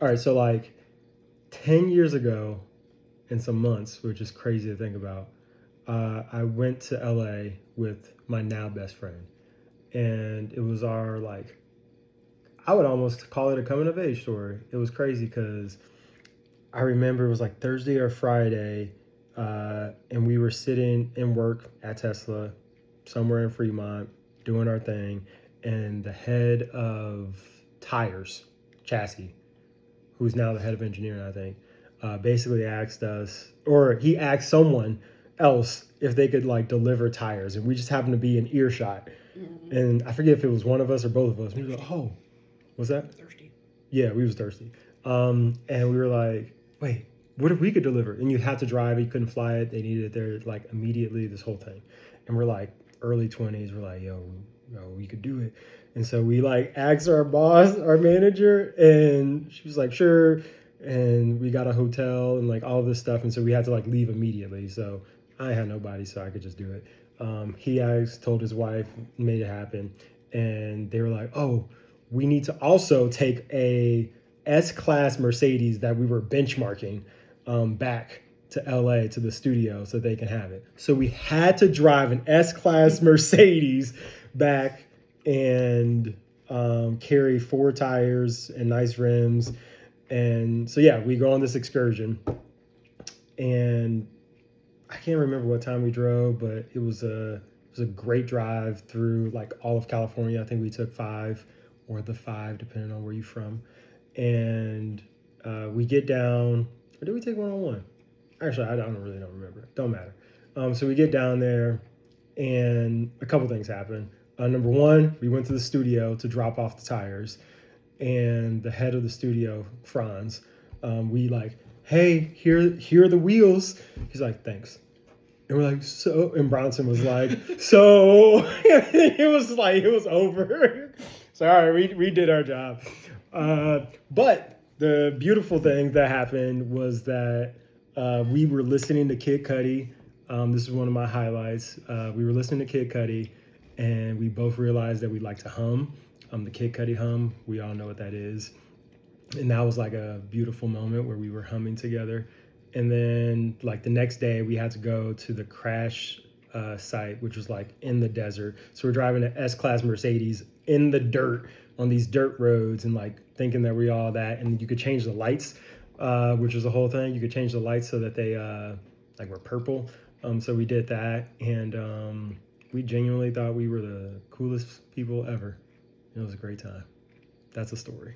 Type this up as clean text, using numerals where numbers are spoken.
All right, so like 10 years ago in some months, which is crazy to think about, I went to LA with my now best friend. And it was our, like, I would almost call it a coming of age story. It was crazy because I remember it was like Thursday or Friday, and we were sitting in work at Tesla somewhere in Fremont doing our thing. And the head of tires, chassis, who's now the head of engineering, I think, basically asked us, or he asked someone else if they could like deliver tires, and we just happened to be in earshot. Mm-hmm. And I forget if it was one of us or both of us. We were like, "Oh, was that?" Thirsty. Yeah, we was thirsty. And we were like, "Wait, what if we could deliver?" And you had to drive. You couldn't fly it. They needed it there like immediately. This whole thing, and we're like early 20s. We're like, yo, we could do it. And so we like asked our boss, our manager, and she was like, "Sure." And we got a hotel and like all of this stuff. And so we had to like leave immediately. So I had nobody, so I could just do it. He asked, told his wife, made it happen. And they were like, "Oh, we need to also take a S-Class Mercedes that we were benchmarking back to LA to the studio so they can have it." So we had to drive an S-Class Mercedes back and carry four tires and nice rims. And so, yeah, we go on this excursion. And I can't remember what time we drove, but it was a great drive through like all of California. I think we took five or the five, depending on where you're from. And we get down, or did we take one on one? Actually, I don't remember. Don't matter. So we get down there, and a couple things happen. Number one, we went to the studio to drop off the tires, and the head of the studio, Franz, we like, "Hey, here are the wheels." He's like, "Thanks." And we're like, "So," and Bronson was like, "So," it was over. So, all right, we did our job. But the beautiful thing that happened was that we were listening to Kid Cudi. This is one of my highlights. We were listening to Kid Cudi, and we both realized that we like to hum. The Kid Cudi hum, we all know what that is. And that was like a beautiful moment where we were humming together. And then like the next day we had to go to the crash site, which was like in the desert. So we're driving an S-Class Mercedes in the dirt on these dirt roads and like thinking that we all that. And you could change the lights, which was the whole thing. You could change the lights so that they like were purple. So we did that, and we genuinely thought we were the coolest people ever. It was a great time. That's a story.